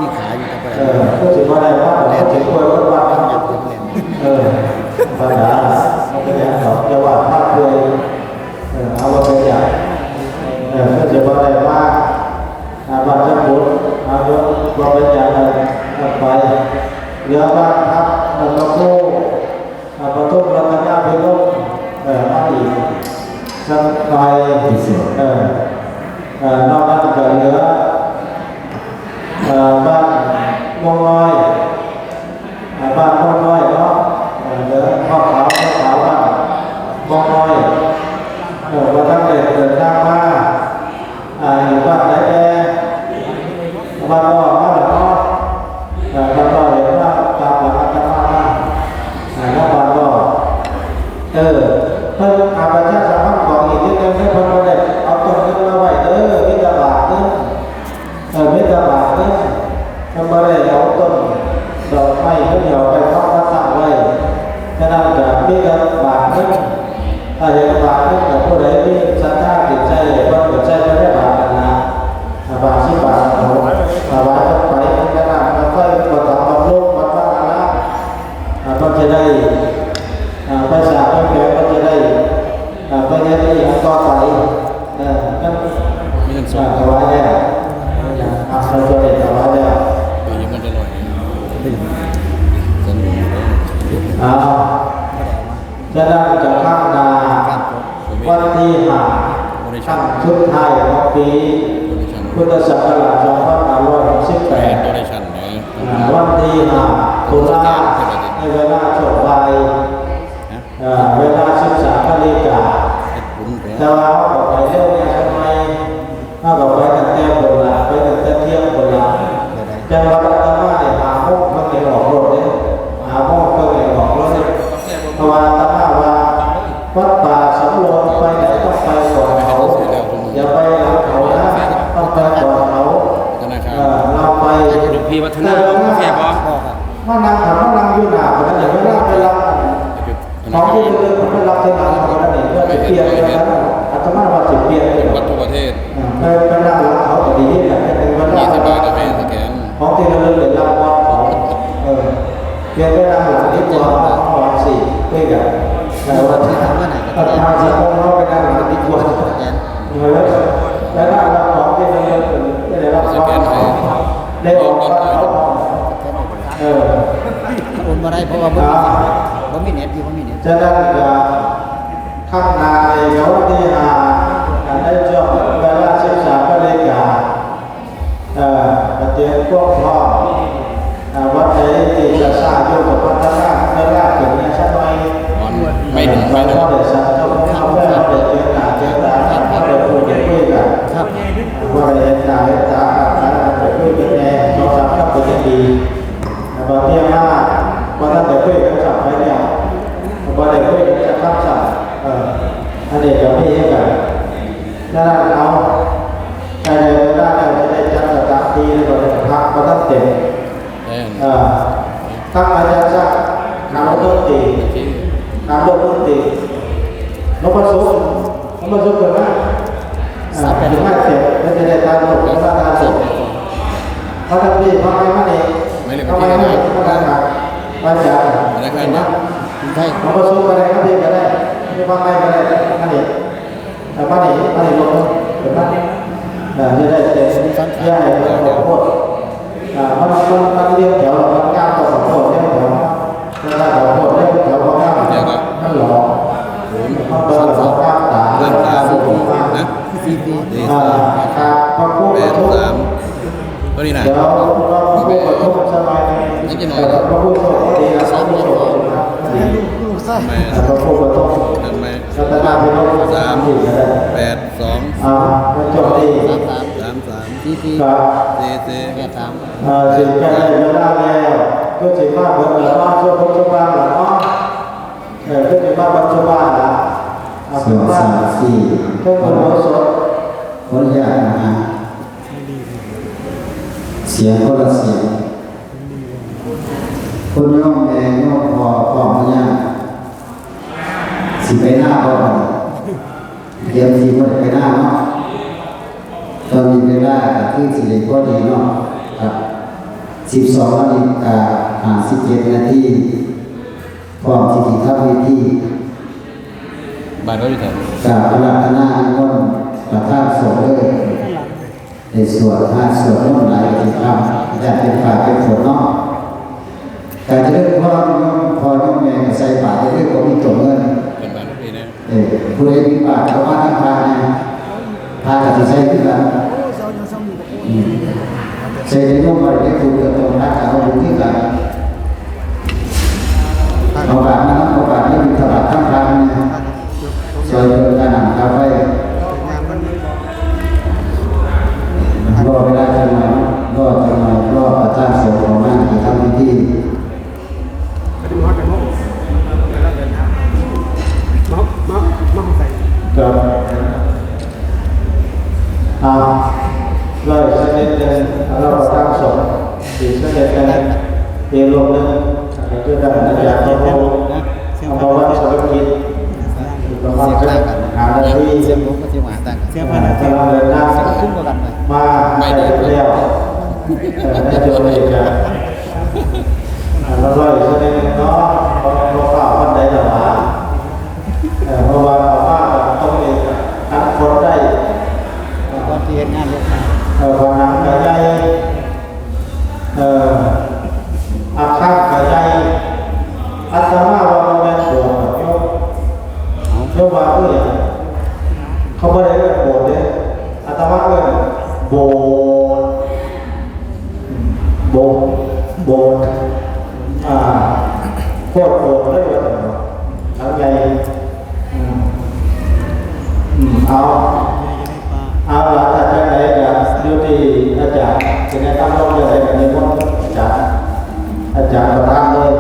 มีขายอยู่แต่ก็ก็ถือว่าได้ว่าแต่ถือว่าว่าว่าธรรมดาไม่เป็นอย่างหรอกแต่ว่าถ้าเคยเอาไปใหญ่ก็ถือว่าได้ว่าบัตรบุตรเอายกว่าเป็นอย่างไรไปเรือบ้านครับแล้วก็ผู้ประตูรัตนพิโรธมาอีกสักหน่อยนอกนั้นก็เหลือบ้านมงน้อยบ้านมงน้อยเนาะเหลือข้าวขาวบ้านมงน้อยวันนั้นเดินทางมาอยู่บ้านไหนแก่บ้านนอกบ้านนอกบ้านนอกเห็นว่าตามหลักธรรมะแล้วบ้านนอกเพิ่งอาประชาสัมพันธ์ของอีกนิดนึงให้คนเราได้เอาต้นขึ้นมาไว้มิตรบาทมิตรบาททำอะไรเอาต้นดอกไม้เหี่ยวไปทอดพระสังไว้ฉะนั้นกับมิตรบาทถ้าเห็นบาทกับผู้ใดมีศรัทธาจิตใจว่าหัวใจไม่ได้บาทนะบาทสิบบาทเอาบาทจะไปขนาดมันค่อยกดต่อบำรุงวัดพระอารามก็จะได้ภาษาแก่ก็จะได้ไปเรียนอีกต่อไปมีเงินสดถวายแล้วเราจะได้ถวายแล้วยังมันจะลอยจะได้จะข้างนาวันที่5ขั้นชุดไทยของปีพุทธศักราช2568วันที่5ตุลาในเวลาช่วงบ่ายเวลา13 นาฬิกาแต่ว่าเขาบอกไปเรื่องนี้ทำไมเขาบอกไปตั้งแต่โบราณไปตั้งแต่เที่ยงโบราณจังหวัดตากเนี่ยหาโมกเพิ่งเลยออกรถเลยหาโมกเพิ่งเลยออกรถเลยเพราะว่าตากว่าวัดป่าสำโรงไปไหนต้องไปก่อนเขาอย่าไปหลังเขานะต้องไปก่อนเขาเราไปพี่วัฒนาแค่บอกว่านั่งถามว่านั่งอยู่หนาคนนั้นอย่างไม่รับไปรับของที่เรื่องไม่รับที่นั่งคนนั้นเนี่ยเพื่อเปลี่ยนเลยนะอาตมาว่าจะเปลี่ยนเลยวัดทั่วประเทศไปนั่งหลังเขาแต่ดีแต่เป็นวัน20 บาทก็เป็นสแกนของที่เรื่องเลยรับวัดของเปลี่ยนไปนั่งหลังที่ตัวของสี่ด้วยกันแต่ว่าที่ทำว่าไหนก็ได้ทางสังคมเราไปนั่งหลังที่ตัวสแกนแล้วนั่งรับของที่เรื่องได้รับของได้ออกวัดเขาโอนมาได้เพราะว่าบ่มีเน็ตอยู่บ่มีเน็ตจะได้ข้างในเขาที่ได้จบเวลา13 นาฬิกาประเดี๋ยวพวกพ่อวัดไหนที่จะสร้างอยู่กับพัฒนาเมื่อแรกถึงเนี่ยสักหน่อยไม่ถึงพ่อเด็กสาวเจ้าพ่อแม่พ่อเด็กเจ้าตาพ่อเด็กพูดเด็กคุยกันว่าเด็กตาเด็กตาเด็กคุยกันแน่สองสามคำเป็นดีบางทีว่าถ้าเด็กคุยกันจับไปเนี่ยบางเด็กคุยกันจะทับจับอันนี้ก็ไม่เห็นกันถ้าเราใครได้จะได้จัดสถานที่แล้วก็พักก็ต้องเต็มตั้งอาจารย์สักนำรถต้นตีนำรถต้นตีนกพระสุขนกพระสุขเกิดไหมถึงไม่เสร็จแล้วจะได้ตามรถของพระตาสุขเขาทำดีเขาไม่มาเองเขาไม่มาเขาทำมาอาจารย์เห็นไหมใช่นกพระสุขอะไรก็ดีก็ได้ไม่ฟังไม่ก็ได้มาเองมาเองลงเห็นไหมจะได้เต็มย่ายแล้วก็โคตรมันเรียกแถวมันก้าวต่อสองคนเรียกแถวจะได้ต่อคนเรียกแถวของก้าวนั่นหรอเขาเดินสองก้าวตาเดินตาสุดนะครับพอพูดก็ทุกตัวนี้นะเดี๋ยวพอพูดก็ทุกสบายนี่จะหน่อยพอพูดก็ดีนะสามโมงพอพูดก็ทุกสัตนาเป็นลูก3 8 2มันจบดีสิ่งแก่ไม่ได้แล้วก็สิ่งมากเบนละช่วยพบชาวบ้านละเนาะก็สิ่งมากบนชาวบ้านละ2 3 4เพื่อคนรู้สดคนยากนะฮะเสียงคนละเสียงคนย่อมแดงย่อมพอของพยาสิไปหน้าก่อนเดี๋ยวสิคนไปหน้าเนาะตอนนี้เวลาที่สิเด็กก็ดีเนาะครับ 12:57 น.พร้อมที่จะทำพิธี บ้านก็อยู่แถว กราบอาราธนานิมนต์ประธานสงฆ์เลยในสวดสวดมนต์หลายกิจกรรมอาจารย์เป็นฝ่ายเป็นฝนเนาะการจะเลือกพ่อย่อมแม่ใส่บาตรจะเลือกของมีตัวเงิน เป็นบ้านทุกปีนะ ผู้ใดมีบาตรเขาว่าทั้งพานะพากับที่ใส่ขึ้นมาใส่ในร่มไว้ได้ถูกกับตรงพระเอาบุญที่กันเอาบาตรนั้นเอาบาตรนี้มีตลาดทั้งพานะซอยเดินการหนังคาเฟ่รอเวลาจะมารอประธานสงฆ์ของมาที่ทำพิธี กับเลยสักนิดนึงเราตั้งสมอีกสักนิดนึงเรียนรวมนึงคือการอยากให้เราเอาวัดสารกิจประมาณสัก5 นาที เสียงผมก็เสียงหมาต่างกัน ถ้าเราเดินทาง ขึ้นกว่ากันเลย มาไม่ได้แล้วได้เจออีกแล้วเราลอยสักนิดนึงเนาะเราฝ่าวันใดเรามาเพราะว่าเราว่าต้องเองอันคนได้ ตอนที่เห็นงานลูก ผนังกระจายอาคารกระจายอัตมาว่ามันเป็นส่วนโยว่าเพื่อเขาไม่ได้เรื่องโบสถ์เลยอัตมาเรื่องโบสถ์โบสถ์โคตรโบสถ์เลยทั้งใหญ่เอาละถ้าจะไหนกับดูที่อาจารย์จะแนะนำเราอย่างไรกันในวันอาจารย์ประธานเลย